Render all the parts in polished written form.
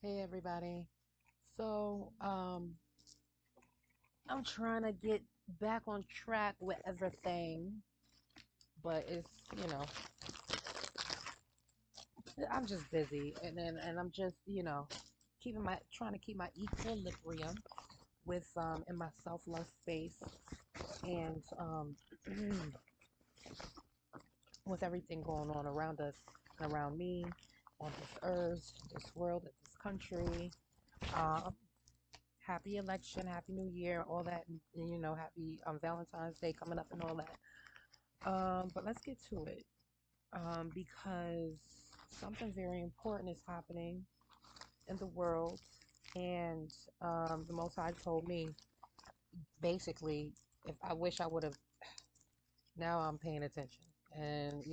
Hey everybody. So, I'm trying to get back on track with everything, but I'm just busy and I'm just, keeping my trying to keep my equilibrium with in my self-love space and with everything going on around us and around me on this earth, this world, this country. Um, Happy election, happy new year, all that, and happy Valentine's Day coming up and all that. But let's get to it because something very important is happening in the world, and the Most High told me basically, if I wish I would have, now I'm paying attention, and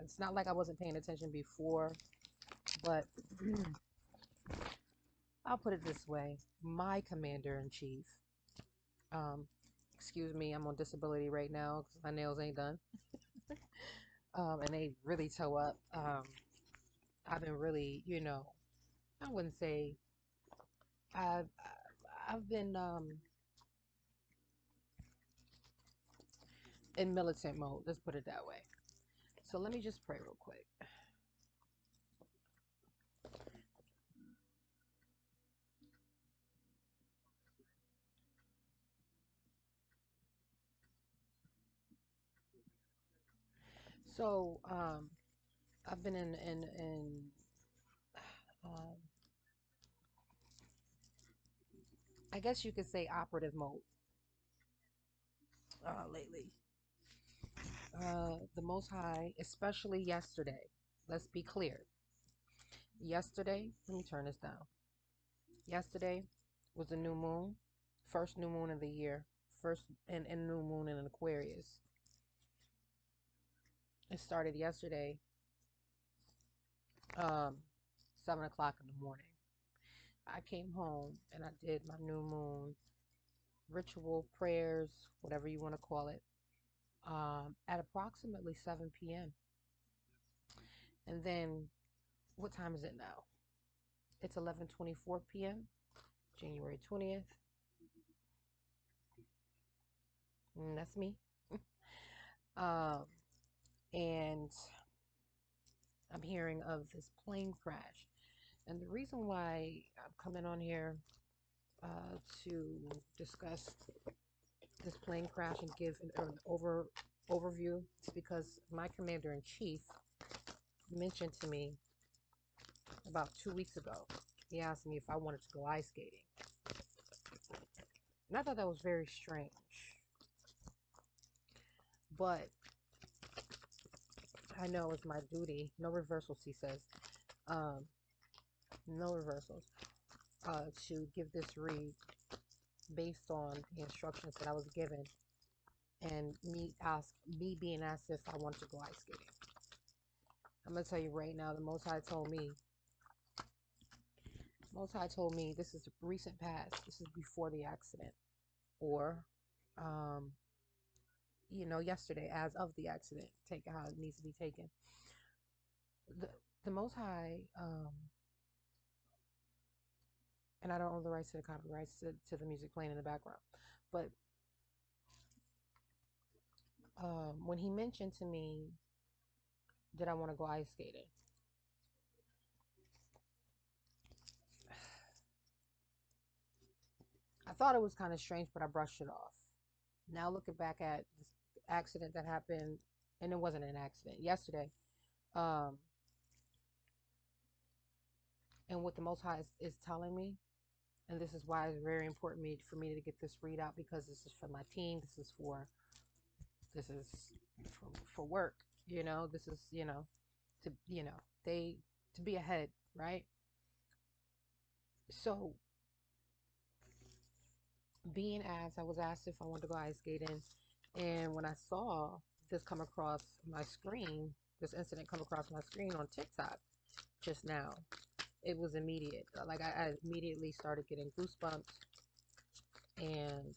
it's not like I wasn't paying attention before, but I'll put it this way: my commander in chief. Um, Excuse me, I'm on disability right now because my nails ain't done. And they really toe up. I've been really, I wouldn't say I've I've been in militant mode. Let's put it that way. So let me just pray real quick. So I've been in um, I guess you could say operative mode lately. The Most High, especially yesterday. Let's be clear. Yesterday, let me turn this down. Yesterday was the new moon, first new moon of the year, first and new moon in an Aquarius. It started yesterday, um, 7 o'clock in the morning. I came home and I did my new moon ritual prayers, whatever you want to call it, at approximately 7 p.m. And then, what time is it now? It's 11:24 p.m. January 20th. That's me. Um, and I'm hearing of this plane crash. And the reason why I'm coming on here to discuss this plane crash and give an overview is because my commander in chief mentioned to me about 2 weeks ago. He asked me if I wanted to go ice skating, and I thought that was very strange. But I know it's my duty. No reversals, he says. Um, no reversals. To give this read based on the instructions that I was given, and me being asked if I wanted to go ice skating. I'm gonna tell you right now, the Most High told me this is recent past. This is before the accident, or, um, yesterday, as of the accident. Take it how it needs to be taken. The the Most High, and I don't own the rights to the copyrights to the music playing in the background, but when he mentioned to me, did I want to go ice skating? I thought it was kind of strange, but I brushed it off. Now looking back at this accident that happened, and it wasn't an accident yesterday, um, and what the Most High is telling me, and this is why it's very important for me to get this readout because this is for my team. This is for work. This is to they to be ahead, right? So I was asked if I wanted to go ice skating, and when I saw this come across my screen, this incident come across my screen on TikTok just now, it was immediate. Like I immediately started getting goosebumps, and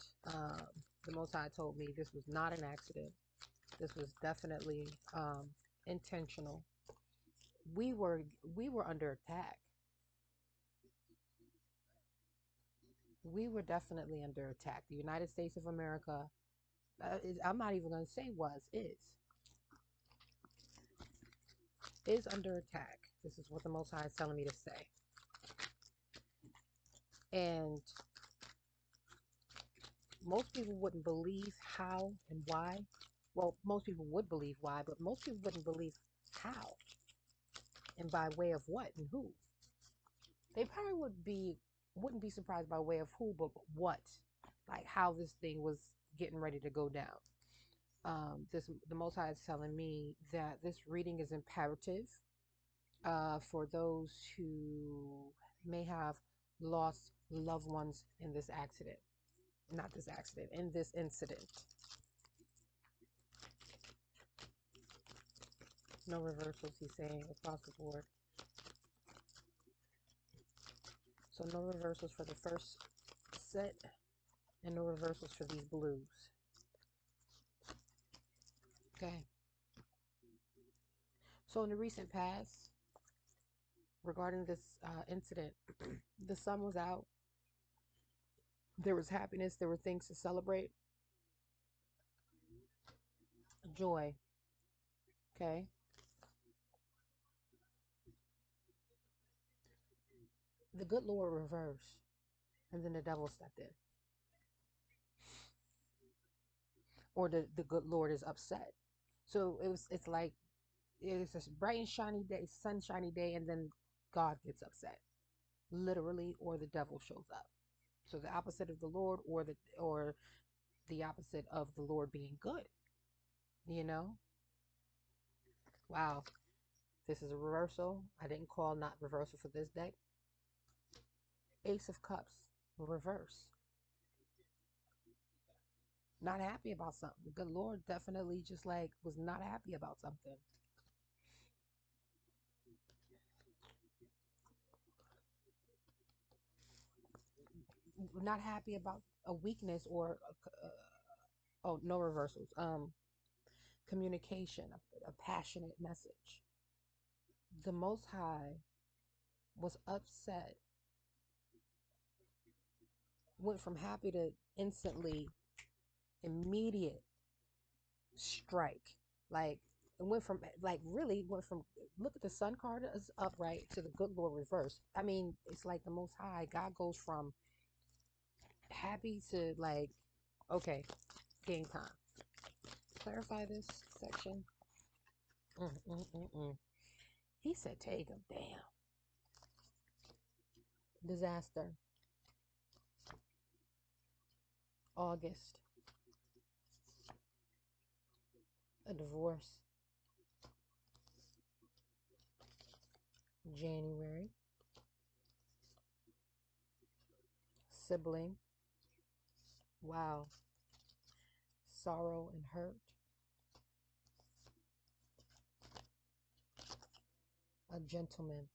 the Most High told me this was not an accident. This was definitely intentional. We were under attack. We were definitely under attack. The United States of America, I'm not even going to say was, is under attack. This is what the Most High is telling me to say. And most people wouldn't believe how and why. Well, most people would believe why, but most people wouldn't believe how and by way of what and who. They probably wouldn't be surprised by way of who, but what, like how this thing was getting ready to go down. The Most High is telling me that this reading is imperative for those who may have lost loved ones in this accident. Not this accident, in this incident. No reversals, he's saying, across the board. So no reversals for the first set and no reversals for these blues. Okay. So in the recent past, regarding this incident, the sun was out. There was happiness. There were things to celebrate. Joy. Okay. The good Lord reversed, and then the devil stepped in. Or the good Lord is upset. So it's like it's a bright and shiny day, sunshiny day, and then God gets upset, literally, or the devil shows up. So the opposite of the Lord, or the opposite of the Lord being good. You know, wow. This is a reversal. I didn't call not reversal for this deck. Ace of Cups, reverse. Not happy about something. The good Lord definitely just like was not happy about something. Not happy about a weakness or oh, no reversals. Communication, a passionate message. The Most High was upset, went from happy to instantly immediate strike. Like it went from like really went from look at the sun card is upright to the good Lord reverse. I mean, it's like the Most High God goes from happy to like okay, game time. Clarify this section. Mm, mm, mm, mm. He said, "Take him, damn." Disaster. August. A divorce. January. Sibling. Wow. Sorrow and hurt. A gentleman.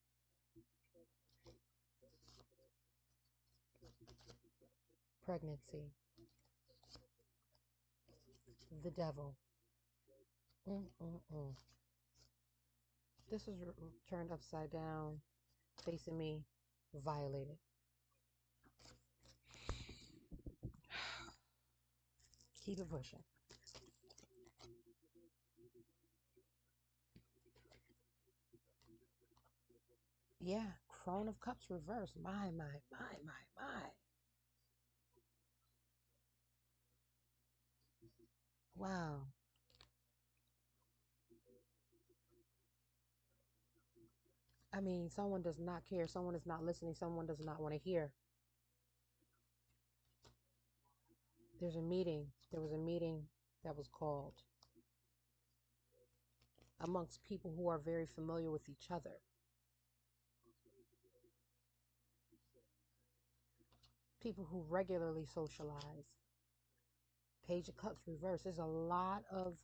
Pregnancy. The devil. Mm, mm, mm. This is turned upside down, facing me, violated. Keep it pushing. Yeah, Crone of Cups reverse. My. Wow. I mean, someone does not care. Someone is not listening. Someone does not want to hear. There's a meeting. There was a meeting that was called amongst people who are very familiar with each other. People who regularly socialize. Page of Cups reverse. There's a lot of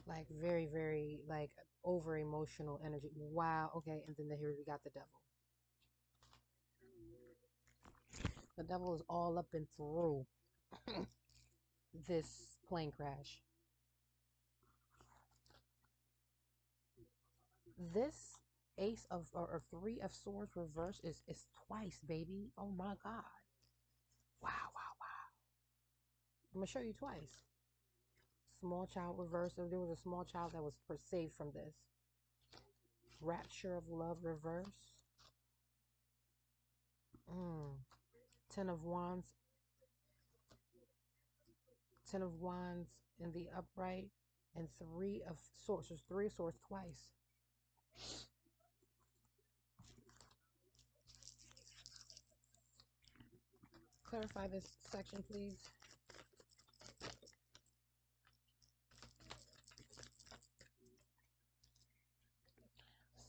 like very, very like over emotional energy. Wow. Okay. And then here we got the devil. The devil is all up and through. this plane crash. This ace of or three of swords reverse is twice, baby. Oh my God. Wow, wow, wow. I'm gonna show you twice. Small child reverse. There was a small child that was saved from this. Rapture of love reverse. Mm. Ten of wands. Ten of wands in the upright. And three of swords. There's three of swords twice. Clarify this section, please.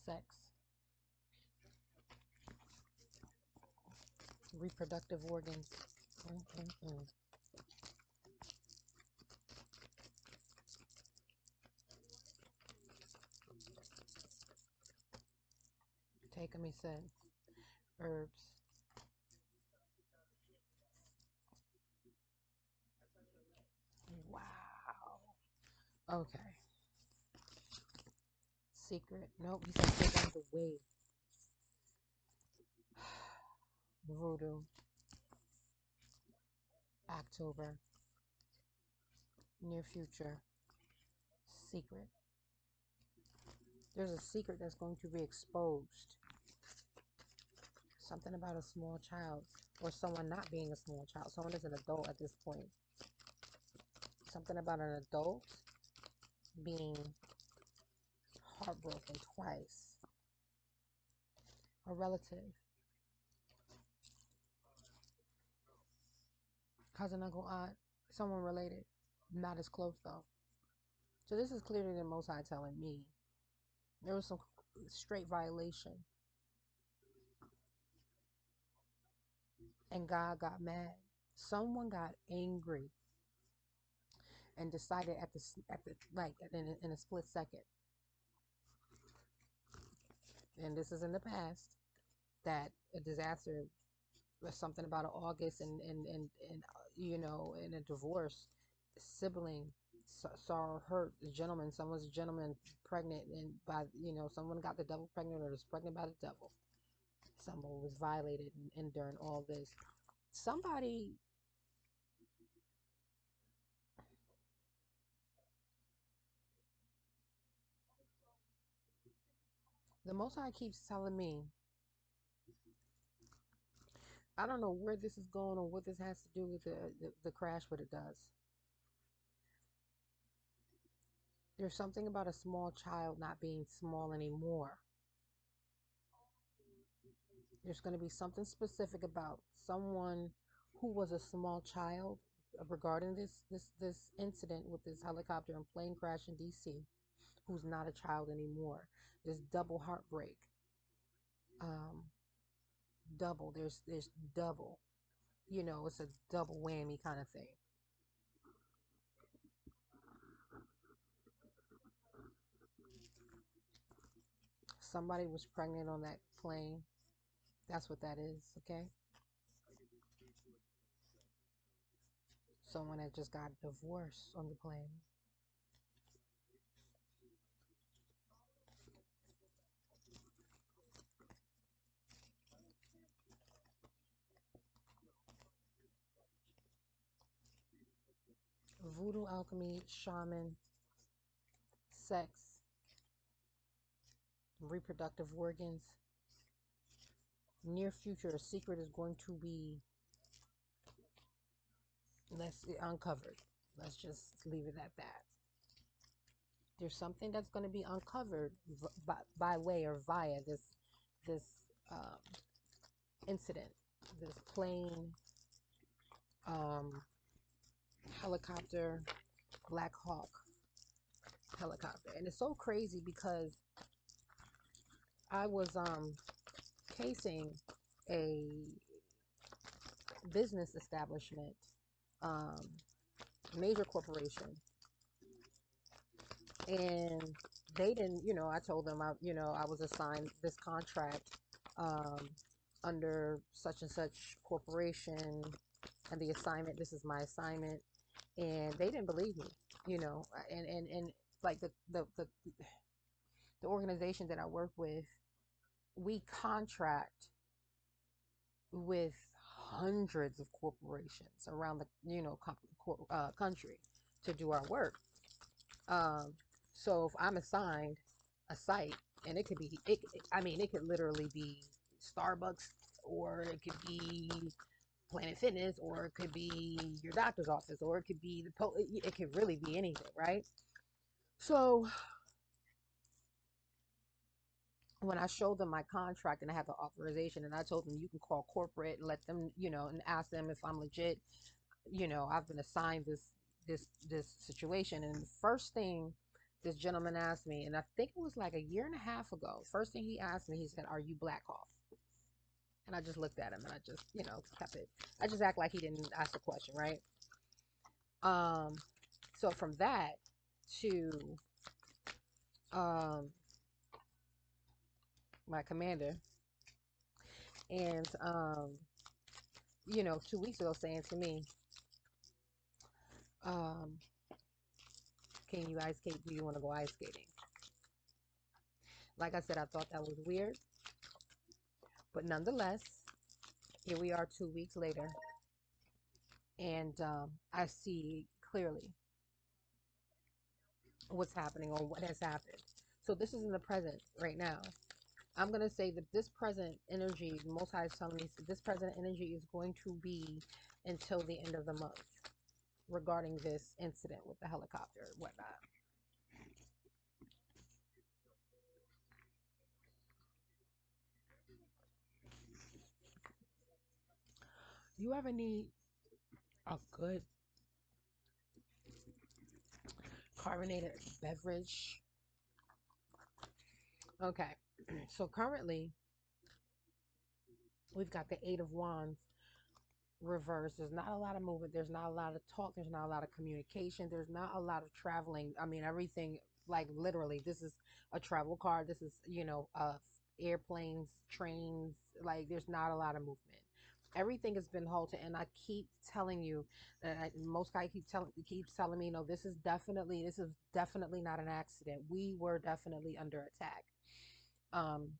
Sex. Reproductive organs. Mm-mm-mm. Take them, he said. Herbs. Wow. Okay. Secret. Nope. He said take on the way. Voodoo. October. Near future. Secret. There's a secret that's going to be exposed. Something about a small child. Or someone not being a small child. Someone is an adult at this point. Something about an adult being heartbroken twice. A relative. Cousin, uncle, aunt. Someone related. Not as close though. So this is clearly the Most High telling me there was some straight violation. And God got mad. Someone got angry and decided at the like in a split second, and this is in the past, that a disaster was something about an August and in a divorce, sibling saw hurt the gentleman. Someone's a gentleman pregnant, and by someone got the devil pregnant or was pregnant by the devil. Someone was violated, and during all this, somebody. The Most High keeps telling me, I don't know where this is going or what this has to do with the crash, but it does. There's something about a small child not being small anymore. There's going to be something specific about someone who was a small child regarding this incident with this helicopter and plane crash in DC, who's not a child anymore. This double heartbreak. Um, double. There's double. It's a double whammy kind of thing. Somebody was pregnant on that plane. That's what that is, okay? Someone that just got divorced on the plane. Voodoo, alchemy, shaman, sex, reproductive organs. Near future, a secret is going to be uncovered. Let's just leave it at that. There's something that's going to be uncovered by way or via this um, incident, this plane, um, helicopter, Black Hawk helicopter. And it's so crazy because I was casing a business establishment, um, major corporation, and they didn't. I told them I was assigned this contract um, under such and such corporation, and the assignment, this is my assignment. And they didn't believe me, you know, and like the organization that I work with, we contract with hundreds of corporations around the, you know, country to do our work. Um, so if I'm assigned a site, and it could be, I mean, it could literally be Starbucks, or it could be Planet Fitness, or it could be your doctor's office, or it could be it could really be anything, right? So when I showed them my contract and I have the authorization, and I told them you can call corporate and let them, you know, and ask them if I'm legit, you know, I've been assigned this situation. And the first thing this gentleman asked me, and I think it was like a year and a half ago, first thing he asked me, he said, "Are you Black Hawk?" And I just looked at him and I just, you know, kept it. I just act like he didn't ask the question, right? Um, so from that to um my commander, and you know, 2 weeks ago saying to me, um, can you ice skate? Do you want to go ice skating? Like I said, I thought that was weird, but nonetheless, here we are 2 weeks later, and I see clearly what's happening or what has happened. So this is in the present right now. I'm going to say that this present energy, Most High is telling me this present energy is going to be until the end of the month regarding this incident with the helicopter and whatnot. You ever need a good carbonated beverage? Okay, so currently we've got the Eight of Wands reverse. There's not a lot of movement. There's not a lot of talk. There's not a lot of communication. There's not a lot of traveling. I mean, everything, like literally, this is a travel card. This is, you know, airplanes, trains. Like, there's not a lot of movement. Everything has been halted, and I keep telling you that most guy keeps telling me, no, this is definitely not an accident. We were definitely under attack. Um,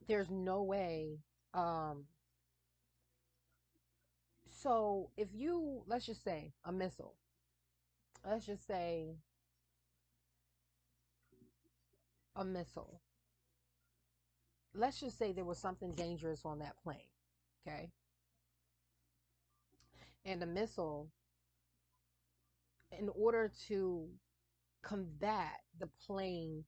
there's no way. Um, So if you, let's just say a missile, let's just say a missile, let's just say there was something dangerous on that plane, okay? And the missile, in order to combat the plane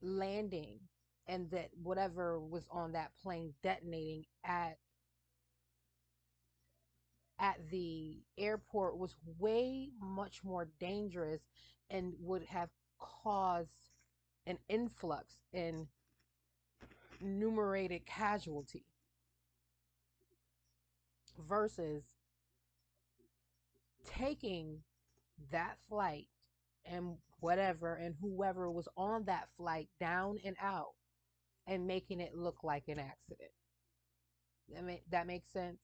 landing and that whatever was on that plane detonating at the airport was way much more dangerous and would have caused an influx in numerated casualty versus taking that flight and whatever and whoever was on that flight down and out and making it look like an accident. That makes sense.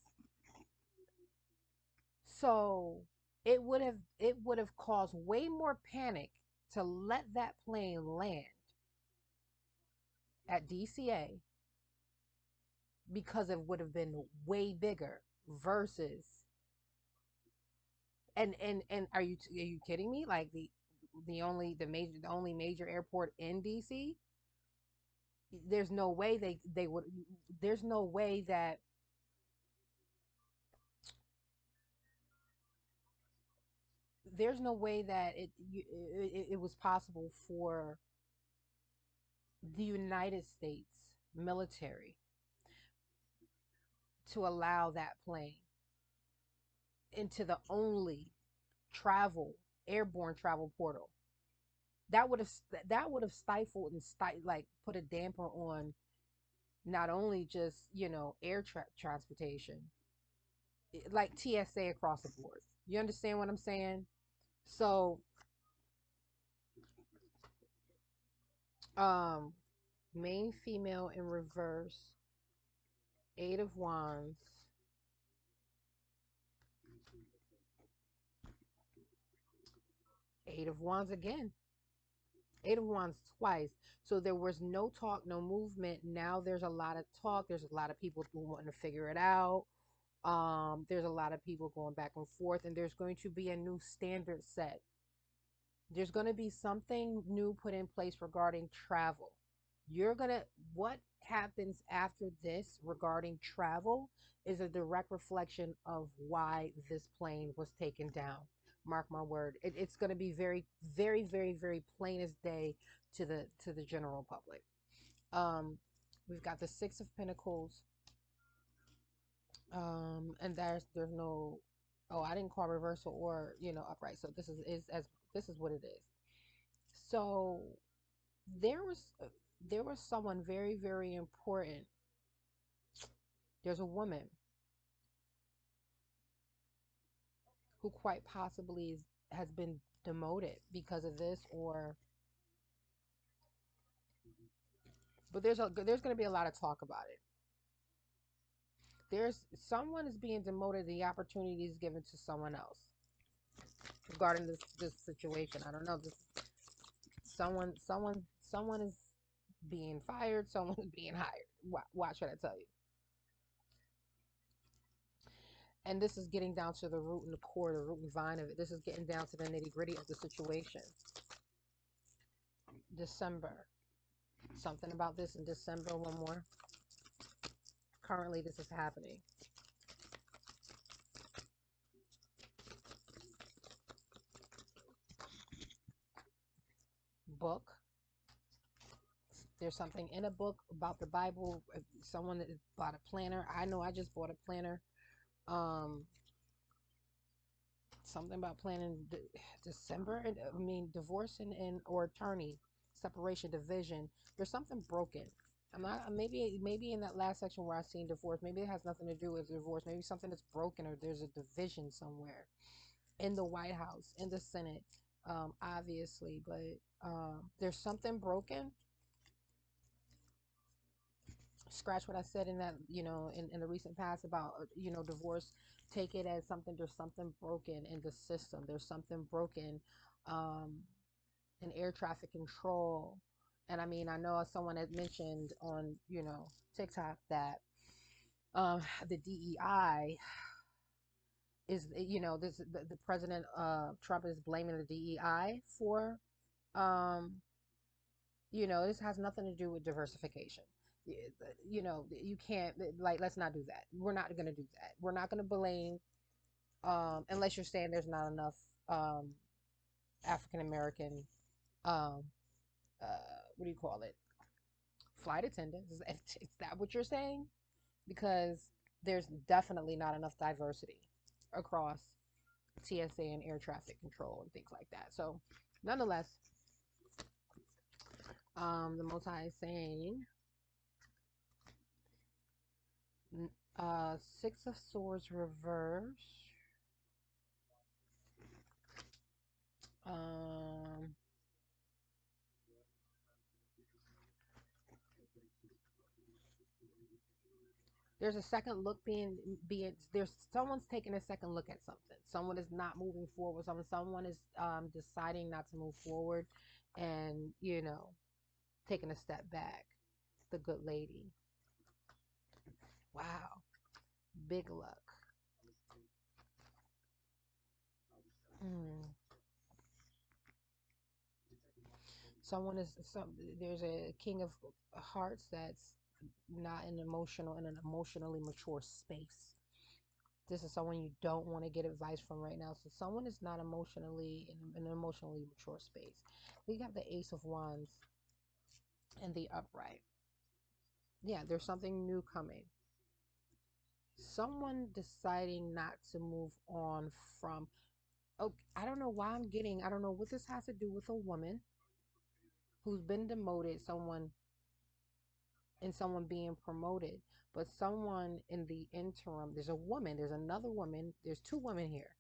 So it would have caused way more panic to let that plane land at DCA because it would have been way bigger versus and are you kidding me? Like the only major airport in DC, there's no way they would there's no way that there's no way that it was possible for the United States military to allow that plane into the only travel airborne travel portal. That would have that would have stifled and like put a damper on not only just, you know, air transportation, like TSA across the board. You understand what I'm saying? So um main female in reverse, Eight of Wands. Eight of Wands again. Eight of Wands twice. So there was no talk, no movement. Now there's a lot of talk. There's a lot of people who wanting to figure it out. There's a lot of people going back and forth, and there's going to be a new standard set. There's going to be something new put in place regarding travel. You're going to, what happens after this regarding travel is a direct reflection of why this plane was taken down. Mark my word. It's going to be very, very, very, very plain as day to the general public. Um, we've got the Six of Pentacles, and there's no, oh, I didn't call reversal or upright. So this is as this is what it is. So there was there was someone very, very important. There's a woman who quite possibly has been demoted because of this, or but there's going to be a lot of talk about it. There's someone is being demoted, the opportunity is given to someone else regarding this situation. I don't know, this someone is being fired, someone is being hired. Why should I tell you? And this is getting down to the root and the core, the root and vine of it. This is getting down to the nitty gritty of the situation. December. Something about this in December, one more. Currently, this is happening. Book. There's something in a book about the Bible. If someone that bought a planner. I know I just bought a planner. Um, Something about planning December. And I mean, divorce and or attorney, separation, division. There's something broken. I'm not maybe in that last section where I seen divorce. Maybe it has nothing to do with divorce. Maybe something that's broken or there's a division somewhere in the White House, in the Senate, obviously. But there's something broken. Scratch what I said in that, in the recent past about, divorce. Take it as something, there's something broken in the system. There's something broken um, in air traffic control. And I mean, I know someone had mentioned on, TikTok that the DEI is, the president, Trump is blaming the DEI for, um, this has nothing to do with diversification. You can't, like, let's not do that. We're not going to do that. We're not going to blame, unless you're saying there's not enough um, African American, um, what do you call it? Flight attendants. Is that what you're saying? Because there's definitely not enough diversity across TSA and air traffic control and things like that. So, nonetheless, the multi is saying, Six of Swords reverse. Um, there's a second look being there's someone's taking a second look at something. Someone is not moving forward. Someone is deciding not to move forward, and taking a step back. The good lady. Wow, big luck. Hmm. Someone is some. There's a king of hearts that's not in an emotionally mature space. This is someone you don't want to get advice from right now. So someone is not emotionally in an emotionally mature space. We got the Ace of Wands and the upright. Yeah, there's something new coming. Someone deciding not to move on from. Oh, I don't know why I don't know what this has to do with a woman who's been demoted, someone being promoted, but someone in the interim. There's a woman, there's another woman, there's two women here.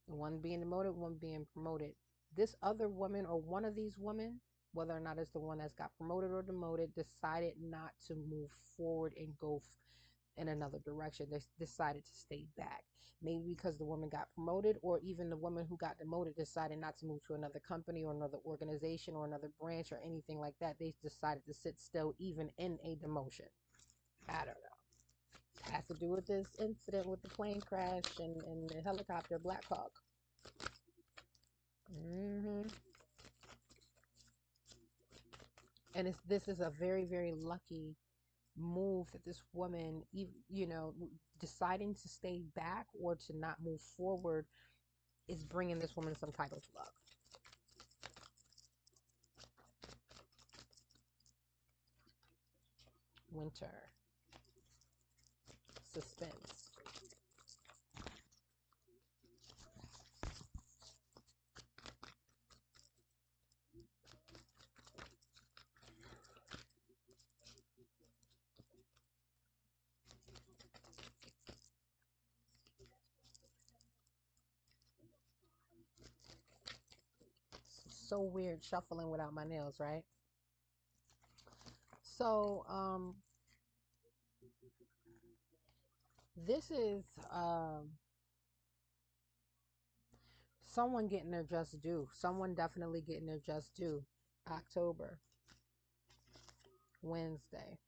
One being demoted, one being promoted. This other woman or one of these women, whether or not it's the one that's got promoted or demoted, decided not to move forward and go in another direction. They decided to stay back. Maybe because the woman got promoted, or even the woman who got demoted decided not to move to another company or another organization or another branch or anything like that. They decided to sit still, even in a demotion. I don't know. It has to do with this incident with the plane crash and the helicopter Black Hawk. hmm And this is a very, very lucky move that this woman, deciding to stay back or to not move forward, is bringing this woman some type of luck. Winter, suspense. So weird shuffling without my nails, right? So, this is someone getting their just due. Someone definitely getting their just due. October, Wednesday.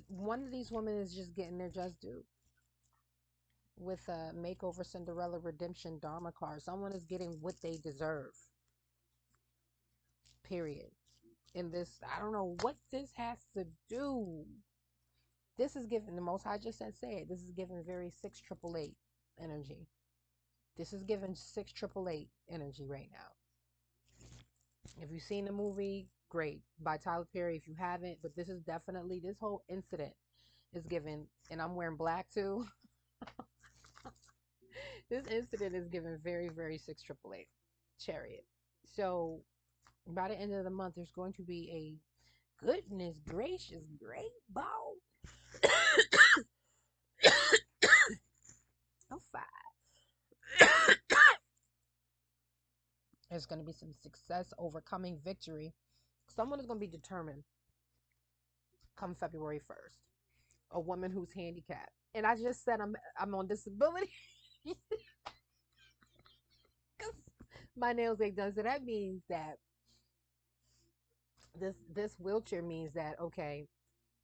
One of these women is just getting their just due with a makeover Cinderella redemption Dharma card. Someone is getting what they deserve. Period. In this, I don't know what this has to do. This is giving, the most I just said, this is giving very 688 energy. This is giving 688 energy right now. If you've seen the movie, great, by Tyler Perry. If you haven't, but this is definitely, this whole incident is given, and I'm wearing black too. This incident is given very, very 688 Chariot. So by the end of the month, there's going to be a goodness gracious great ball. Oh, five. There's going to be some success, overcoming, victory. Someone is going to be determined come February 1st. A woman who's handicapped. And I just said I'm on disability because my nails ain't done. So that means that this wheelchair means that, okay,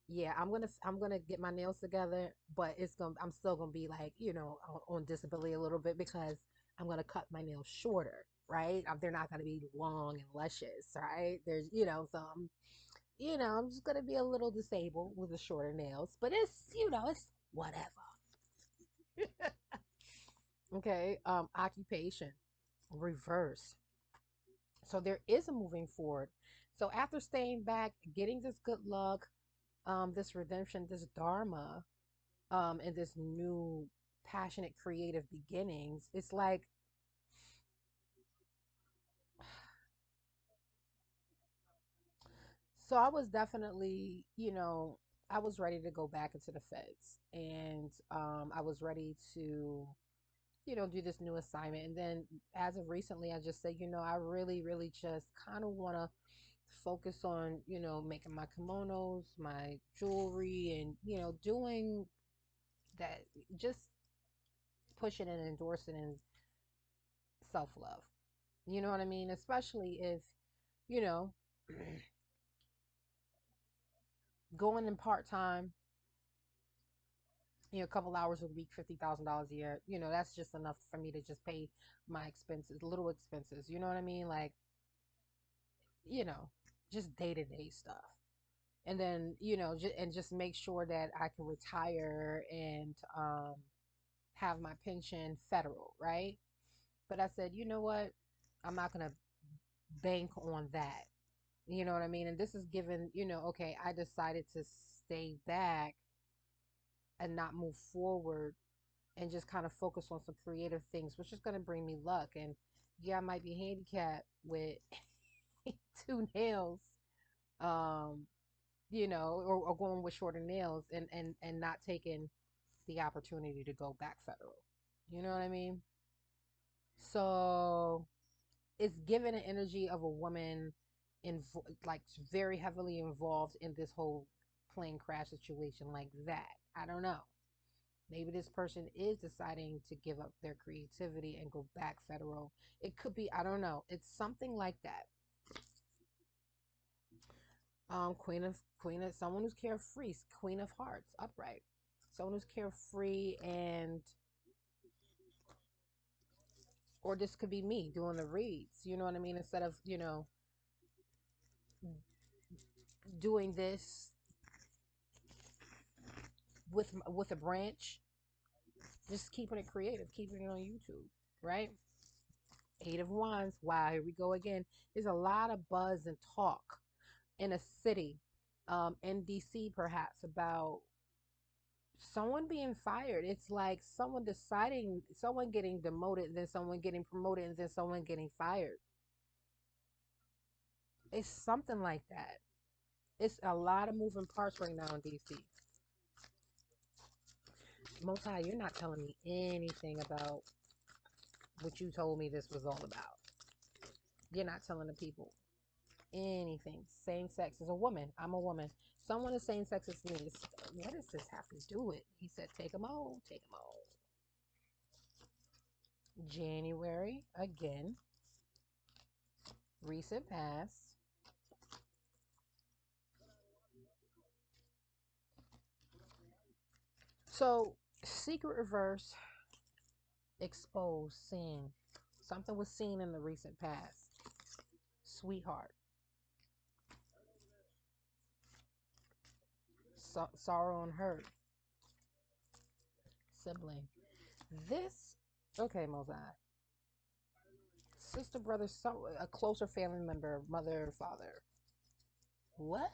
yeah, I'm gonna get my nails together, but I'm still gonna be like, on disability a little bit because I'm gonna cut my nails shorter, right? They're not gonna be long and luscious, right? There's, so I'm just gonna be a little disabled with the shorter nails, but it's whatever. Okay, occupation, reverse. So there is a moving forward. So after staying back, getting this good luck, this redemption, this dharma, and this new passionate creative beginnings, it's like, so I was definitely, I was ready to go back into the feds, and I was ready to, do this new assignment. And then as of recently, I just said, I really, really just kind of want to focus on, making my kimonos, my jewelry, and, doing that, just pushing and endorsing and self love. You know what I mean? Especially if, you know, going in part time, a couple hours a week, $50,000 a year, that's just enough for me to just pay my expenses, little expenses. You know what I mean? Like, you know, just day to day stuff. And then, and just make sure that I can retire and have my pension federal, right? But I said, you know what? I'm not going to bank on that. You know what I mean? And this is given, okay, I decided to stay back and not move forward and just kind of focus on some creative things, which is going to bring me luck. And yeah, I might be handicapped with two nails, um, or going with shorter nails and not taking the opportunity to go back federal. You know what I mean? So it's given an energy of a woman in like very heavily involved in this whole plane crash situation like that. I don't know. Maybe this person is deciding to give up their creativity and go back federal. It could be, I don't know. It's something like that. Queen of someone who's carefree, Queen of Hearts, upright. Someone who's carefree and or this could be me doing the reads, you know what I mean? Instead of, doing this with a branch, just keeping it creative, keeping it on YouTube, right? Eight of Wands. Wow, here we go again. There's a lot of buzz and talk in a city, in DC perhaps, about someone being fired. It's like someone deciding, someone getting demoted, then someone getting promoted, and then someone getting fired. It's something like that. It's a lot of moving parts right now in DC. Most High, you're not telling me anything about what you told me this was all about. You're not telling the people anything. Same sex as a woman. I'm a woman. Someone is same sex as me. What does this have to do with? He said, take them all, take them all. January, again. Recent past. So, secret reverse, exposed, seen. Something was seen in the recent past. Sweetheart. Sorrow and hurt. Sibling. This, okay, Mosai. Sister, brother, a closer family member, mother, father. What?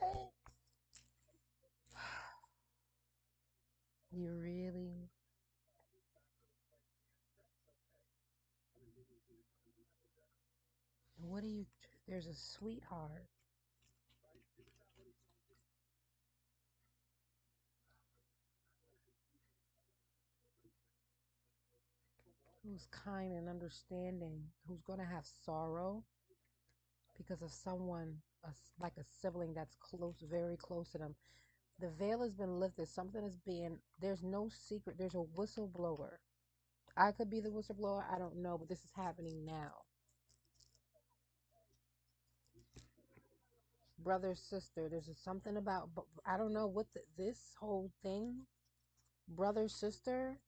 You really? What do you? There's a sweetheart who's kind and understanding, who's going to have sorrow because of someone, like a sibling that's close, very close to them. The veil has been lifted. Something is being, there's no secret. There's a whistleblower. I could be the whistleblower. I don't know, but this is happening now. Brother, sister, there's something about, but I don't know what this whole thing, brother, sister.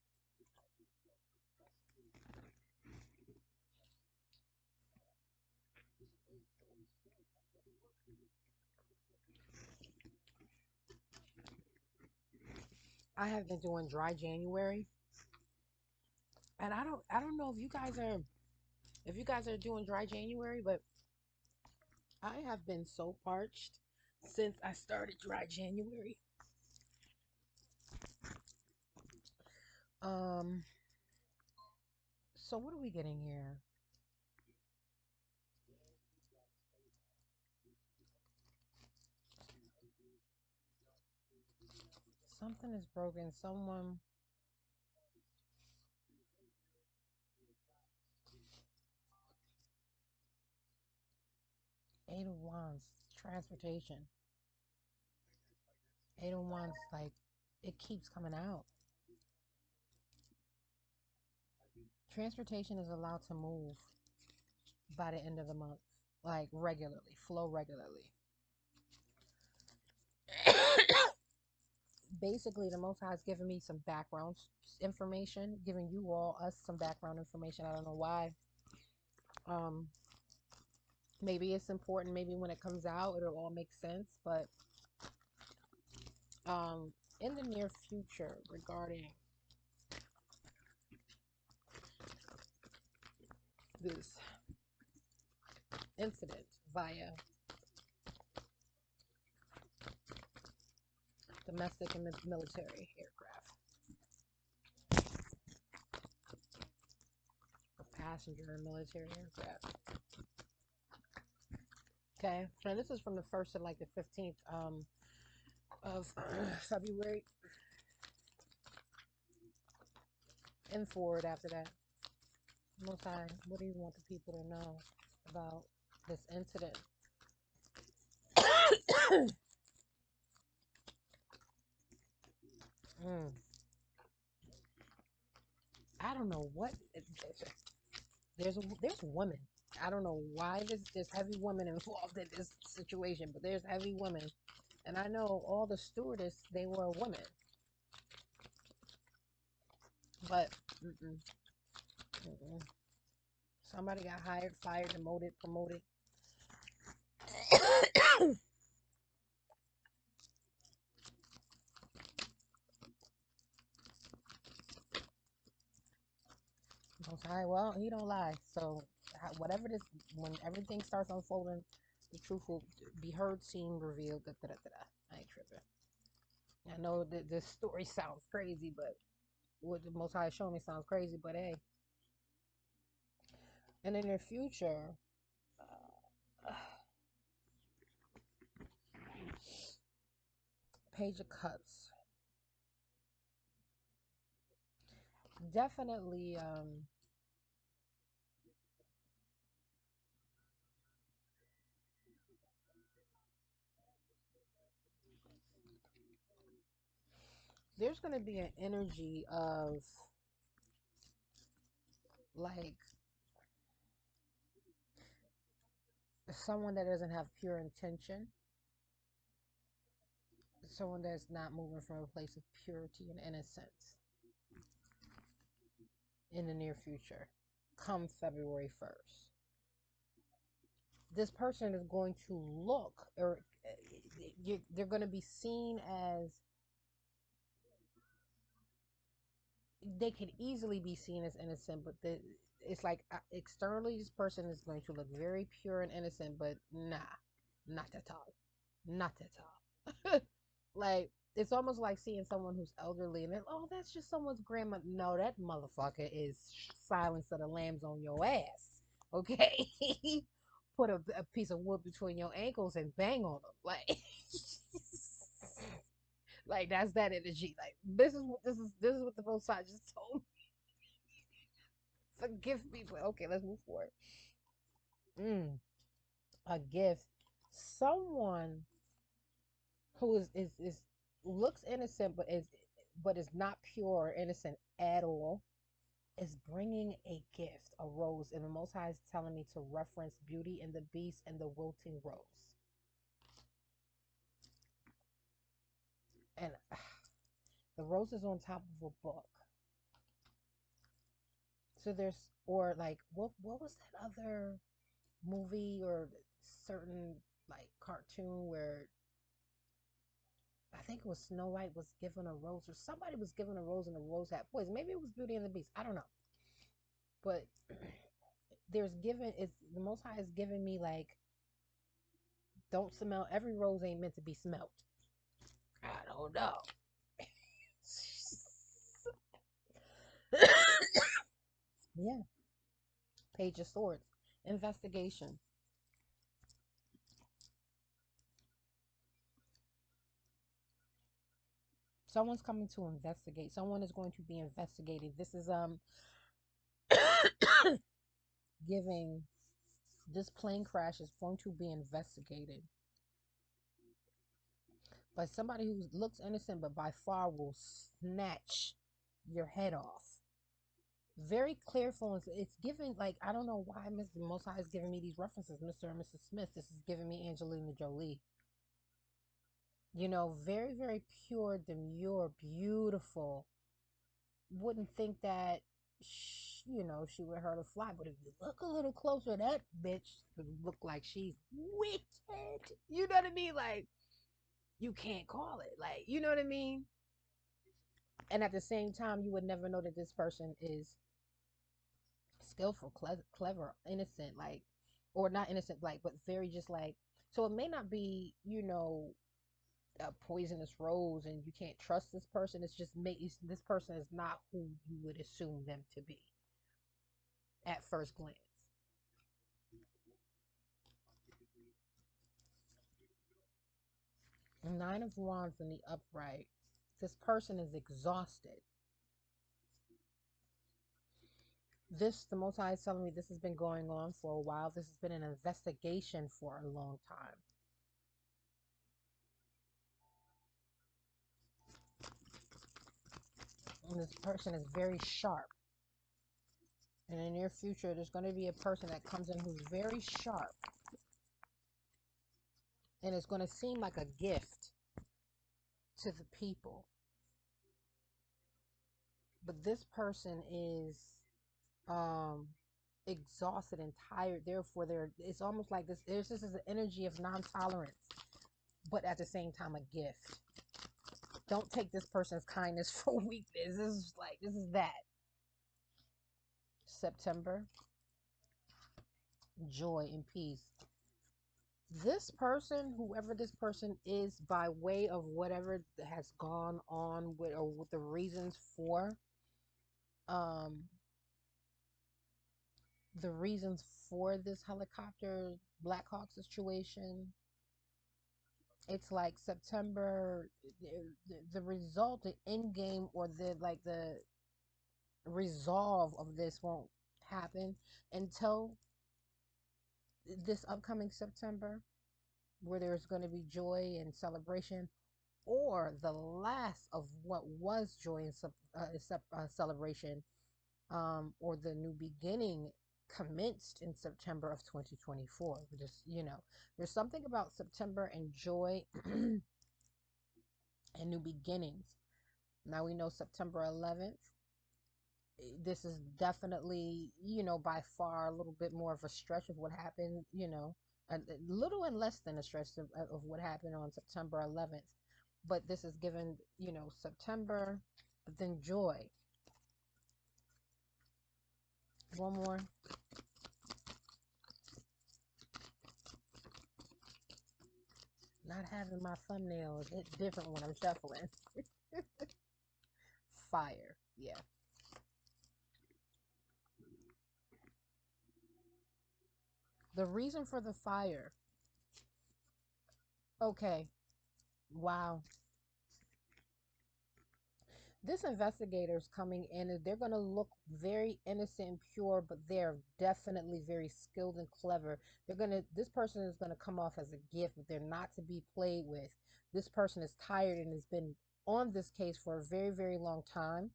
I have been doing dry January, and I don't know if you guys are doing dry January, but I have been so parched since I started dry January. Um, so what are we getting here? Something is broken. Someone, Eight of Wands, transportation. Eight of Wands, like it keeps coming out. Transportation is allowed to move by the end of the month, like regularly, flow regularly. Basically, the Most High is giving me some background information, giving you all, us, some background information. I don't know why. Um, Maybe it's important. Maybe when it comes out, it'll all make sense. But in the near future, regarding this incident via domestic and military aircraft, or passenger and military aircraft. Okay, so this is from the 1st to like the 15th of February and forward after that. Most High, what do you want the people to know about this incident? Mm. I don't know what. There's women. I don't know why there's heavy women involved in this situation, but there's heavy women, and I know all the stewardess they were women, but mm-mm, mm-mm. Somebody got hired, fired, demoted, promoted. Most high, well, he don't lie. So whatever this, when everything starts unfolding, the truth will be heard, seen, revealed. Da, da, da, da, da. I ain't tripping. I know that this story sounds crazy, but what the Most High showing me sounds crazy. But hey, and in the future, uh, Page of Cups, definitely. There's gonna be an energy of like someone that doesn't have pure intention, someone that's not moving from a place of purity and innocence in the near future, come February 1st. This person is going to look, or they're going to be seen as, they could easily be seen as innocent, but it's like externally, this person is going to look very pure and innocent, but nah, not at all. Not at all. Like, it's almost like seeing someone who's elderly and then, oh, that's just someone's grandma. No, that motherfucker is Silence of the Lambs on your ass. Okay? Put a piece of wood between your ankles and bang on them. Like, like that's that energy. Like, this is what the Most High just told me. Forgive me, but okay, let's move forward. Mm, a gift. Someone who is looks innocent, but is not pure or innocent at all, is bringing a gift, a rose, and the Most High is telling me to reference Beauty and the Beast and the wilting rose. And the rose is on top of a book. So there's, or like, what was that other movie or certain like cartoon where I think it was Snow White was given a rose, or somebody was given a rose and a rose had poison. Maybe it was Beauty and the Beast. I don't know. But there's given, it's the Most High is giving me like, don't smell, every rose ain't meant to be smelt. I don't know. Yeah. Page of Swords. Investigation. Someone's coming to investigate. Someone is going to be investigating. This is giving, this plane crash is going to be investigated by somebody who looks innocent but by far will snatch your head off. Very clear phones. It's given, like, I don't know why Mr. Most High is giving me these references. Mr. and Mrs. Smith. This is giving me Angelina Jolie. You know, very, very pure, demure, beautiful. Wouldn't think that, she would hurt a fly. But if you look a little closer, that bitch would look like she's wicked. You know what I mean? Like, you can't call it. Like, you know what I mean? And at the same time, you would never know that this person is skillful, clever, innocent, like, or not innocent, like, but very just like. So it may not be, a poisonous rose, and you can't trust this person. It's just this person is not who you would assume them to be at first glance. Nine of Wands in the upright. This person is exhausted. The Most High is telling me this has been going on for a while. This has been an investigation for a long time. And this person is very sharp. And in the near future, there's going to be a person that comes in who's very sharp. And it's going to seem like a gift to the people. But this person is exhausted and tired. Therefore, it's almost like this is an energy of non-tolerance, but at the same time, a gift. Don't take this person's kindness for weakness. This is that. September, joy and peace. This person, whoever this person is, by way of whatever has gone on with, or with the reasons for, um, this helicopter Black Hawk situation, it's like September, the result, the end game, or the resolve of this won't happen until this upcoming September, where there's going to be joy and celebration, or the last of what was joy and celebration, or the new beginning commenced in September of 2024. Just, there's something about September and joy and new beginnings. Now we know September 11th. This is definitely, by far a little bit more of a stretch of what happened, a little and less than a stretch of what happened on September 11th. But this is given, September, but then joy. One more. Not having my thumbnails. It's different when I'm shuffling. Fire. Yeah. The reason for the fire. Okay. Wow. This investigator's coming in, and they're going to look very innocent and pure, but they're definitely very skilled and clever. This person is going to come off as a gift, but they're not to be played with. This person is tired and has been on this case for a very, very long time.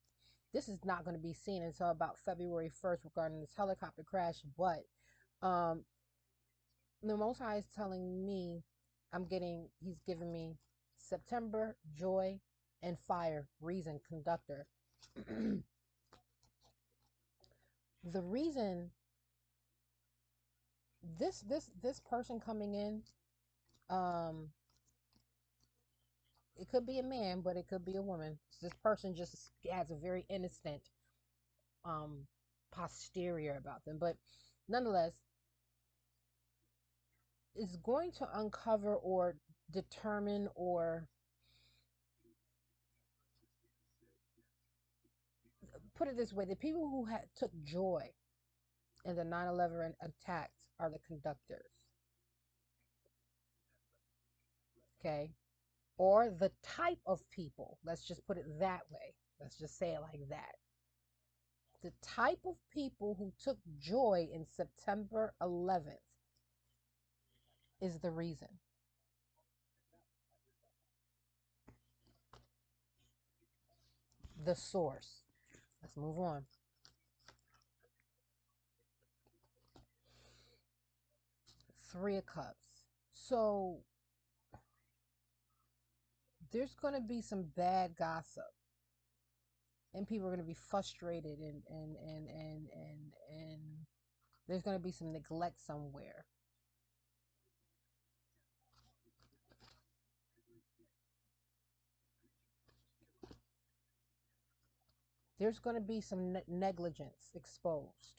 This is not going to be seen until about February 1st regarding this helicopter crash, but the Most High is telling me, he's giving me September, joy, and fire, reason, conductor. The reason this person coming in, it could be a man, but it could be a woman. This person just has a very innocent posterior about them, but nonetheless, is going to uncover or determine, or put it this way: the people who took joy in the 9/11 attacks are the conductors. Okay, or the type of people. Let's just put it that way. Let's just say it like that. The type of people who took joy in September 11th is the reason. The source. Let's move on. Three of Cups. So there's going to be some bad gossip, and people are going to be frustrated, and there's going to be some neglect somewhere. There's going to be some negligence exposed,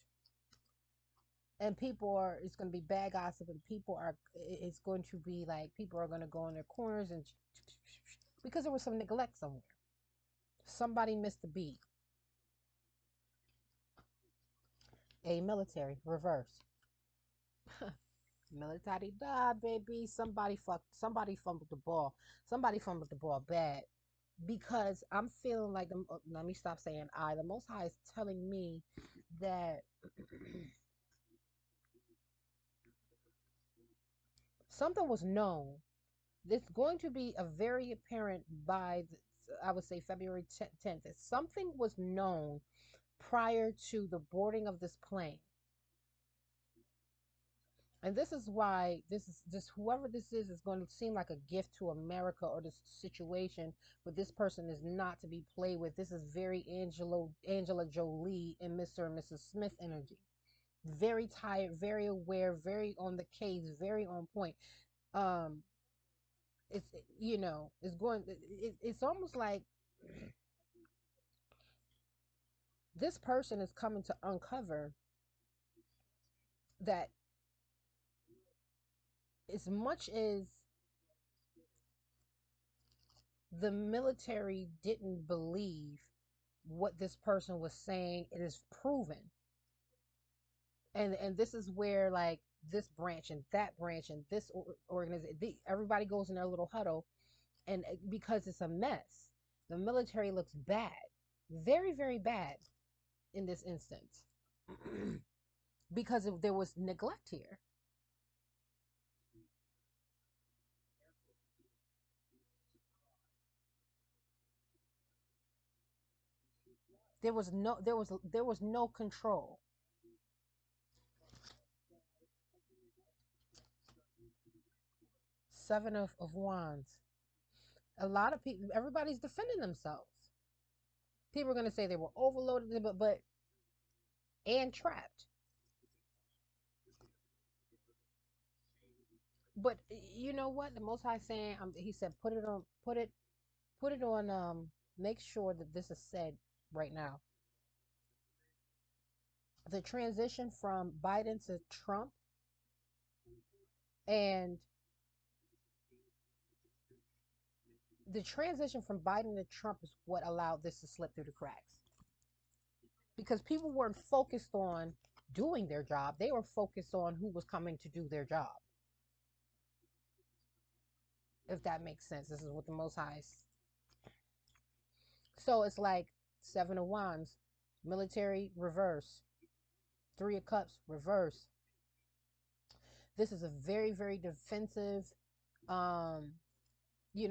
and it's going to be bad gossip, and it's going to be like people are going to go in their corners, and because there was some neglect somewhere. Somebody missed the beat. A military reverse. Military da baby. Somebody fumbled the ball. Somebody fumbled the ball bad. Because I'm feeling like let me stop saying the Most High is telling me that something was known. It's going to be a very apparent I would say February 10th. Something was known prior to the boarding of this plane. And this is why this whoever this is going to seem like a gift to America or this situation, but this person is not to be played with. This is very Angela Jolie and Mr. and Mrs. Smith energy. Very tired, very aware, very on the case, very on point. Um, it's it's going. It's almost like this person is coming to uncover that as much as the military didn't believe what this person was saying, it is proven. And this is where like this branch and that branch and this organization, everybody goes in their little huddle, and because it's a mess, the military looks bad, very very bad in this instance, because if there was neglect here. There was no control. Seven of wands. A lot of people, everybody's defending themselves. People are going to say they were overloaded, but and trapped. But you know what? The Most High saying, he said, put it on. Make sure that this is said right now. The transition from Biden to Trump, and the transition from Biden to Trump is what allowed this to slip through the cracks. Because people weren't focused on doing their job; they were focused on who was coming to do their job. If that makes sense, this is what the Most High. So it's like Seven of Wands, military reverse, Three of Cups reverse. This is a very very defensive. Um,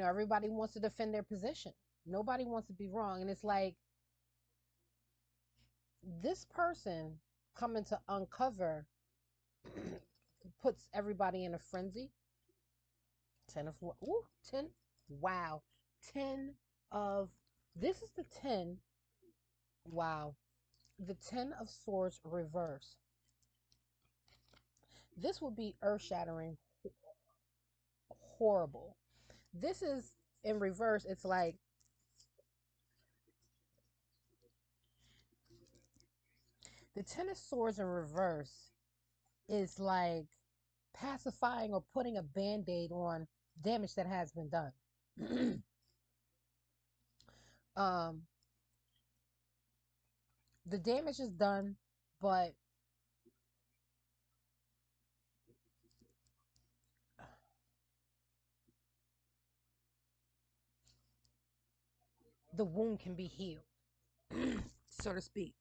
everybody wants to defend their position. Nobody wants to be wrong, and it's like this person coming to uncover puts everybody in a frenzy. Ten of ooh, 10. Wow, 10 of this is the 10. Wow, the 10 of Swords reverse. This would be earth shattering, horrible. This is in reverse. It's like the 10 of Swords in reverse is like pacifying or putting a band aid on damage that has been done. um, the damage is done, but the wound can be healed, so to speak.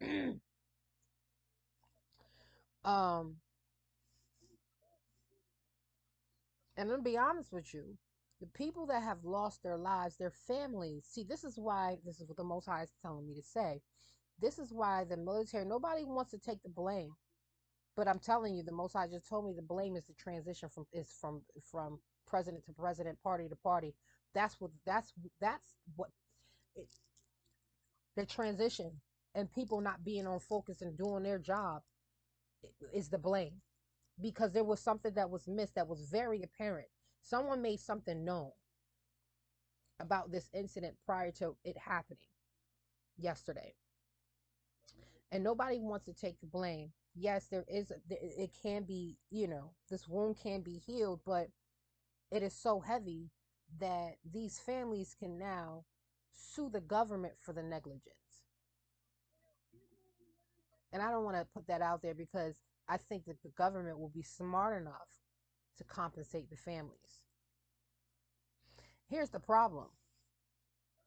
um, and I'm gonna be honest with you, the people that have lost their lives, their families. See, this is why this is what the Most High is telling me to say. This is why the military. Nobody wants to take the blame, but I'm telling you, the Most High just told me the blame is the transition from president to president, party to party. That's what it, the transition, and people not being on focus and doing their job is the blame, because there was something that was missed that was very apparent. Someone made something known about this incident prior to it happening yesterday, and nobody wants to take the blame. Yes, it can be, this wound can be healed, but it is so heavy that these families can now sue the government for the negligence. And I don't want to put that out there because I think that the government will be smart enough to compensate the families. Here's the problem.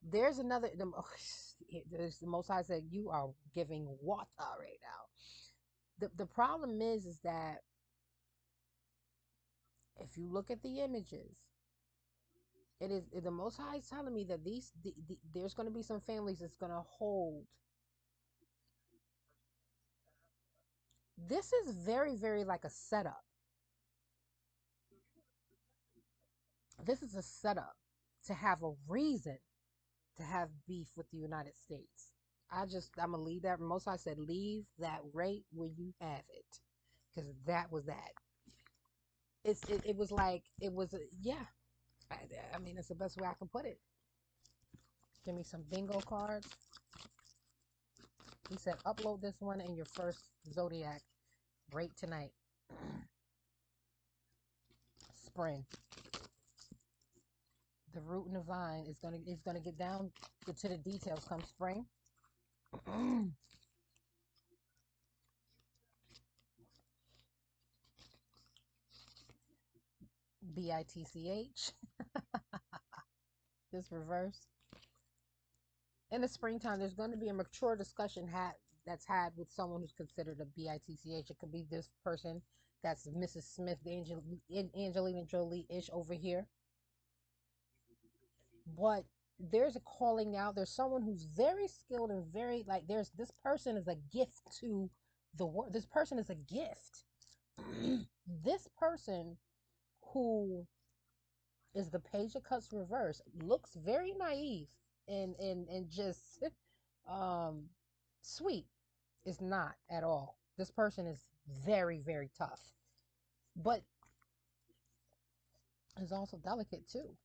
There's another, there's the Most High said, you are giving water right now. The problem is that if you look at the images, It is the Most High is telling me that there's going to be some families that's going to hold. This is very, very like a setup. This is a setup to have a reason to have beef with the United States. I'm gonna leave that. Most I said, leave that right where you have it, because that was that. It was like it was yeah. I, I mean, it's the best way I can put it. Give me some bingo cards. He said, upload this one in your first zodiac right tonight. Spring. The root and the vine is gonna get down to the details come spring. BITCH. This reverse. In the springtime, there's going to be a mature discussion that's had with someone who's considered a BITCH. It could be this person that's Mrs. Smith, the Angelina Jolie-ish over here. But there's a calling out. There's someone who's very skilled and very like. There's this person is a gift to the world. This person is a gift. This person who is the Page of Cups reverse looks very naive and just um sweet. Is not at all. This person is very, very tough, but is also delicate too,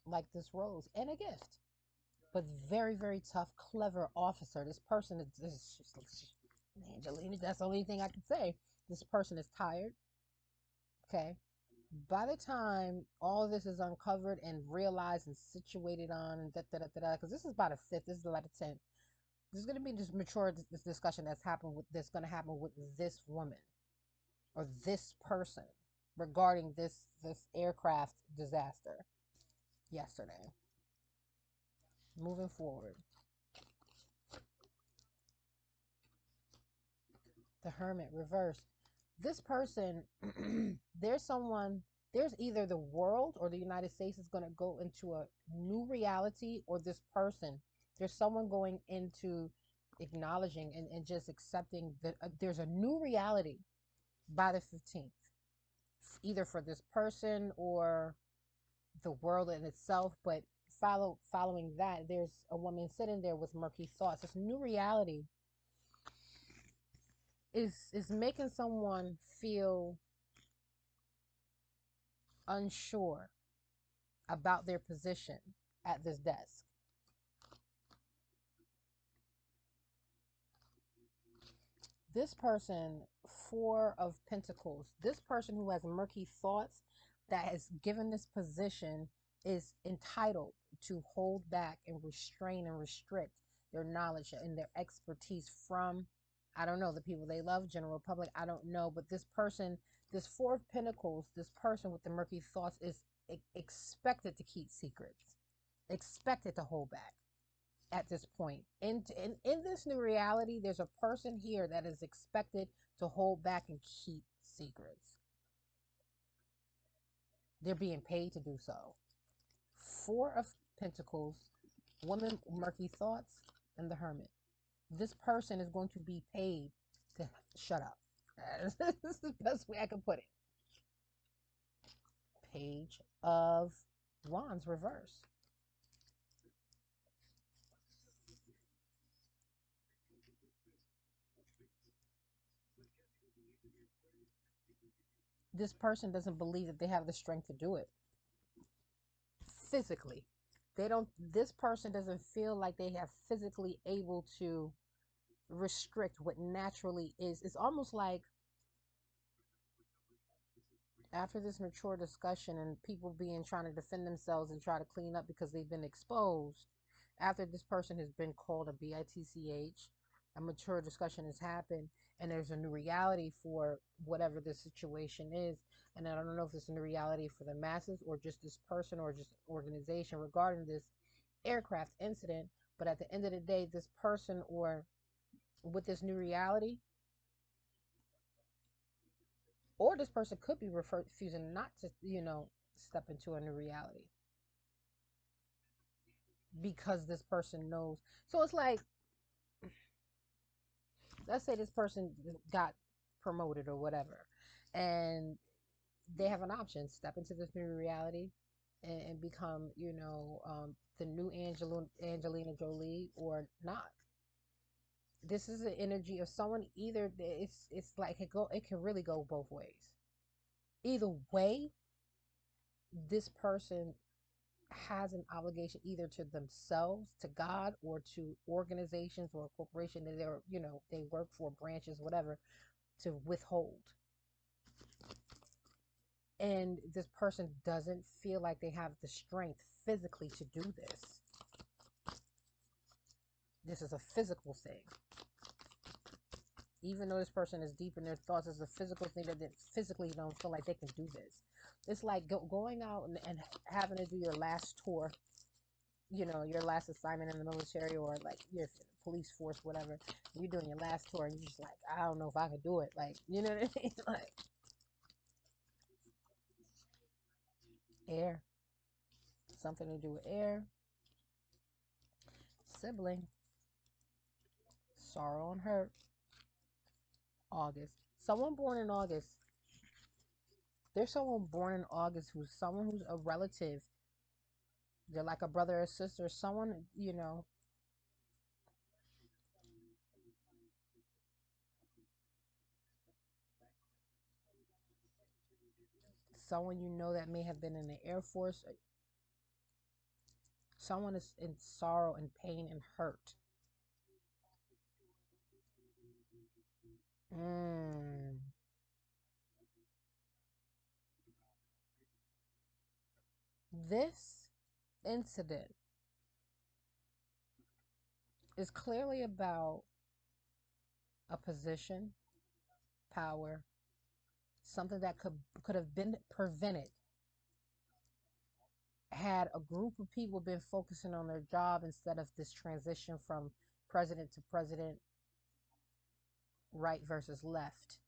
like this rose, and a gift. But very, very tough, clever officer. This person is just Angelina. That's the only thing I can say. This person is tired. Okay. By the time all of this is uncovered and realized and situated on, and da da da da, because this is about a fifth, this is about a 10th. There's going to be this mature this discussion that's going to happen with this woman or this person regarding this aircraft disaster yesterday. Moving forward, the Hermit reverse. This person, there's someone, there's either the world or the United States is going to go into a new reality, or this person, there's someone going into acknowledging and just accepting that there's a new reality by the 15th, either for this person or the world in itself. But following that, there's a woman sitting there with murky thoughts. This new reality is making someone feel unsure about their position at this desk. This person, Four of Pentacles, this person who has murky thoughts that has given this position is entitled to hold back and restrain and restrict their knowledge and their expertise from, I don't know, the people they love, general public, I don't know. But this person, this Four of Pentacles, this person with the murky thoughts is expected to keep secrets, expected to hold back at this point. In this new reality, there's a person here that is expected to hold back and keep secrets. They're being paid to do so. Four of Pentacles, woman, murky thoughts, and the Hermit. This person is going to be paid to shut up. This is the best way I can put it. Page of Wands reverse. This person doesn't believe that they have the strength to do it physically. They don't, this person doesn't feel like they have physically able to restrict what naturally is. It's almost like after this mature discussion and people being trying to defend themselves and try to clean up because they've been exposed, after this person has been called a BITCH, a mature discussion has happened, and there's a new reality for whatever the situation is. And I don't know if it's a new reality for the masses or just this person or just organization regarding this aircraft incident. But at the end of the day, this person or with this new reality, or this person could be refusing not to, step into a new reality. because this person knows. So it's like, let's say this person got promoted or whatever, and they have an option: step into this new reality and become, the new Angelina Jolie, or not. This is the energy of someone. Either it's like it can really go both ways. Either way, this person has an obligation either to themselves, to God, or to organizations or a corporation that they work for, branches, whatever, to withhold. And this person doesn't feel like they have the strength physically to do this. This is a physical thing. Even though this person is deep in their thoughts, it's a physical thing that they physically don't feel like they can do this. It's like going out and having to do your last tour, your last assignment in the military, or like your police force, whatever. You're doing your last tour and you're just like, I don't know if I can do it. Like, you know what I mean? Like, air. Something to do with air. Sibling. Sorrow and hurt. August. Someone born in August. There's someone born in August who's a relative. They're like a brother or sister. Someone that may have been in the Air Force. Someone is in sorrow and pain and hurt. Mm. This incident is clearly about a position, power, something that could have been prevented had a group of people been focusing on their job instead of this transition from president to president, right versus left.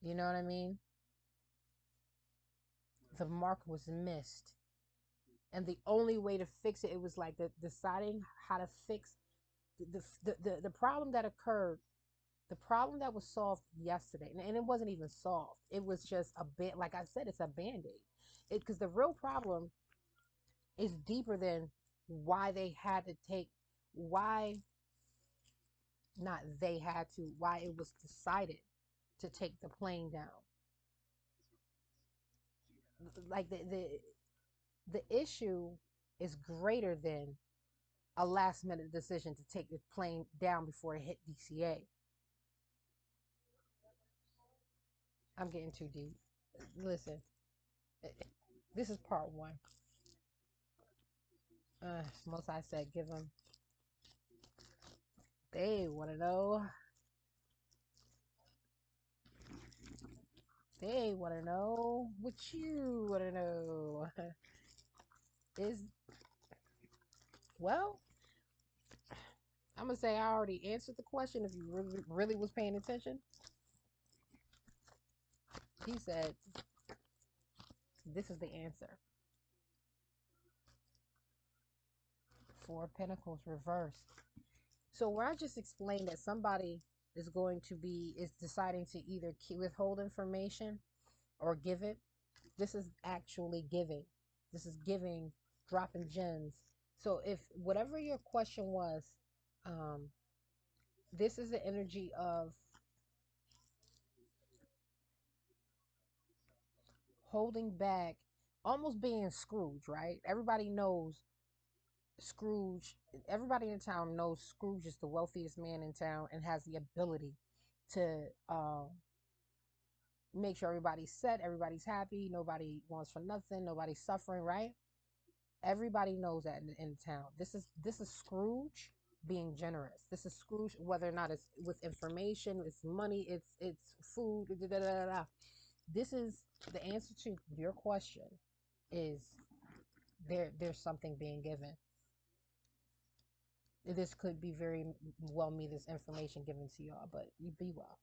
You know what I mean? The mark was missed. And the only way to fix it, it was like deciding how to fix the problem that occurred, the problem that was solved yesterday. And it wasn't even solved. It was just a bit, like I said, it's a band-aid. Because the real problem is deeper than why they had to take, why not they had to, why it was decided to take the plane down. Like the issue is greater than a last minute decision to take the plane down before it hit DCA. I'm getting too deep. Listen, this is part one. Most I said, give them. They want to know. They want to know what you want to know. Is, well, I'm going to say I already answered the question if you really was paying attention. He said, this is the answer. Four of Pentacles reversed. So where I just explained that somebody is deciding to either withhold information or give it, this is actually giving. This is giving, dropping gems. So if whatever your question was, um, this is the energy of holding back, almost being Scrooge, right? Everybody knows Scrooge. Everybody in town knows Scrooge is the wealthiest man in town and has the ability to make sure everybody's set, everybody's happy, nobody wants for nothing, nobody's suffering, right? Everybody knows that in town. This is Scrooge being generous. This is Scrooge, whether or not it's with information, it's money, it's food. Da, da, da, da. This is the answer to your question. Is there's something being given. This could be very well me this information given to y'all, but you be well.